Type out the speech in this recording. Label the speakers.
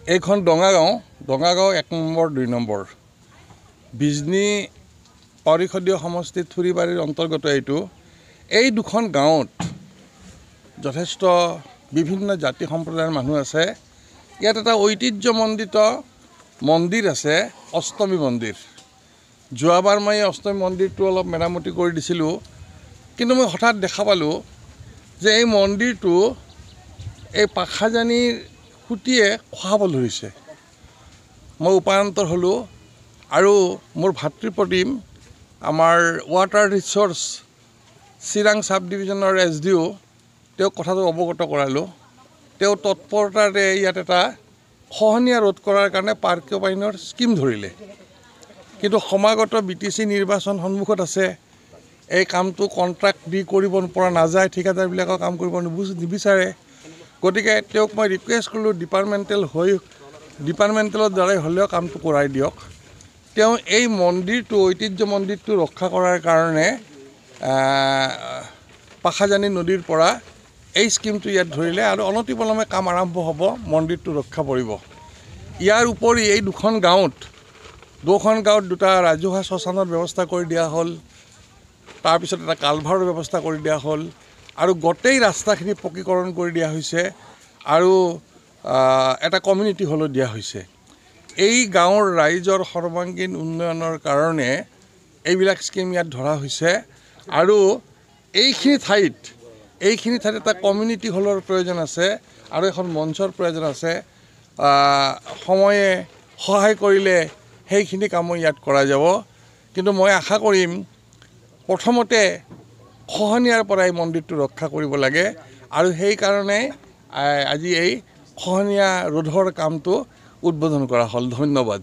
Speaker 1: এইখন ডঙাগাঁও 1 number 2 number Bijni পৰিষদীয় সমষ্টি থুৰিবাৰীৰ অন্তৰ্গত এই দুখন গাঁৱত যথেষ্ট বিভিন্ন জাতি সম্প্ৰদায়ৰ মানুহ আছে। ইয়াত এটা ঐতিহ্যমণ্ডিত মন্দিৰ আছে, অষ্টমী মন্দিৰ। যোৱাবাৰ মই অষ্টমী মন্দিৰটো অলপ মেৰামতি কৰি দিছিলোঁ, কিন্তু মই হঠাৎ দেখা পালোঁ যে এই মন্দিৰটো এই পাখাজানীৰ খুঁটিয়ে খহাব ধৰিছে। মই উপায়ন্তৰ হ'লোঁ আৰু মোৰ ভাতৃপ্ৰতিম আমাৰ ৱাটাৰ ৰিচোৰ্চ চিৰাং চাব ডিভিজনৰ SDO তেওঁক কথাটো অৱগত কৰালোঁ। তেওঁ তৎপৰতাৰে ইয়াত এটা খহনীয়া ৰোধ কৰাৰ কাৰণে পাৰ্কিওপাইনৰ স্কিম ধৰিলে, কিন্তু সমাগত BTC নিৰ্বাচন সন্মুখত আছে। এই কামটো কণ্ট্ৰাক্ট দি কৰিব পৰা নাযায়, ঠিকাদাৰবিলাকৰ কাম কৰিব নিবিচাৰে। গতিকে তেওঁক মই ৰিকুৱেষ্ট কৰিলোঁ ডিপাৰ্টমেণ্টেলৰ দ্বাৰাই হ'লেও কামটো কৰাই দিয়ক। তেওঁ এই মন্দিৰটো ঐতিহ্য মন্দিৰটো ৰক্ষা কৰাৰ কাৰণে পাখাজানী নদীৰ পৰা এই স্কিমটো ইয়াত ধৰিলে আৰু অনতিপলমে কাম আৰম্ভ হ'ব, মন্দিৰটো ৰক্ষা পৰিব। ইয়াৰ উপৰি এই দুখন গাঁৱত দুটা ৰাজহুৱা শ্মশানৰ ব্যৱস্থা কৰি দিয়া হ'ল, তাৰপিছত এটা কালভাৰৰ ব্যৱস্থা কৰি দিয়া হ'ল আৰু গোটেই ৰাস্তাখিনি পকীকৰণ কৰি দিয়া হৈছে আৰু এটা কমিউনিটি হলো দিয়া হৈছে। এই গাঁৱৰ ৰাইজৰ সৰ্বাংগীন উন্নয়নৰ কাৰণে এইবিলাক স্কিম ইয়াত ধৰা হৈছে আৰু এইখিনি ঠাইত এটা কমিউনিটি হলৰ প্ৰয়োজন আছে আৰু এখন মঞ্চৰ প্ৰয়োজন আছে। সময়ে সহায় কৰিলে সেইখিনি কামো ইয়াত কৰা যাব, কিন্তু মই আশা কৰিম প্ৰথমতে খহনীয়াৰ পৰা এই মন্দিৰটো ৰক্ষা কৰিব লাগে আৰু সেইকাৰণে আজি এই খহনীয়া ৰোধৰ কামটো উদ্বোধন কৰা হ'ল। ধন্যবাদ।